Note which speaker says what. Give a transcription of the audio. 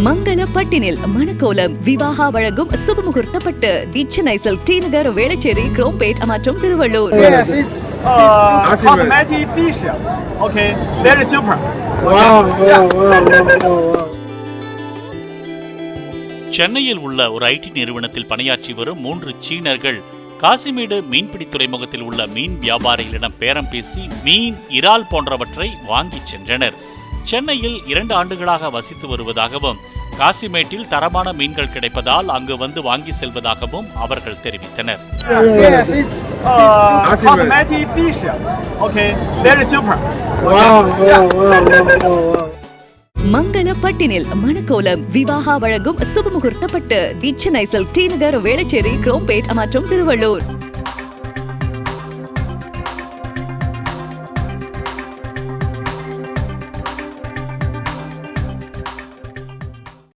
Speaker 1: மங்கள பட்டினில் மணக்கோலம் விவாகா வழங்கும் சுபமுகூர்த்தப்பட்டு தி Chennai silk D நகர் வேளச்சேரி குரோம்பேட் மற்றும் Tiruvallur.
Speaker 2: Cosmetic facial. Okay, very super.
Speaker 3: சென்னையில் உள்ள ஒரு ஐடி நிறுவனத்தில் பணியாற்றி வரும் 3 சீனர்கள் காசிமேடு மீன்பிடி துறைமுகத்தில் உள்ள மீன் வியாபாரிகளிடம் பேரம் பேசி மீன், இறால் போன்றவற்றை வாங்கி சென்றனர். சென்னையில் 2 ஆண்டுகளாக வசித்து வருவதாகவும் காசிமேட்டில் தரமான மீன்கள் கிடைப்பதால் அங்கு வந்து வாங்கி செல்வதாகவும் அவர்கள் தெரிவித்தனர்.
Speaker 2: Cosmetic facial. Okay, very super.
Speaker 1: மங்கள பட்டினில் மணக்கோலம் விவாகா வழங்கும் சுபமுகூர்த்தப்பட்டு தி சென்னை சில்க் டி நகர் வேளச்சேரி குரோம்பேட் மற்றும் திருவள்ளூர்.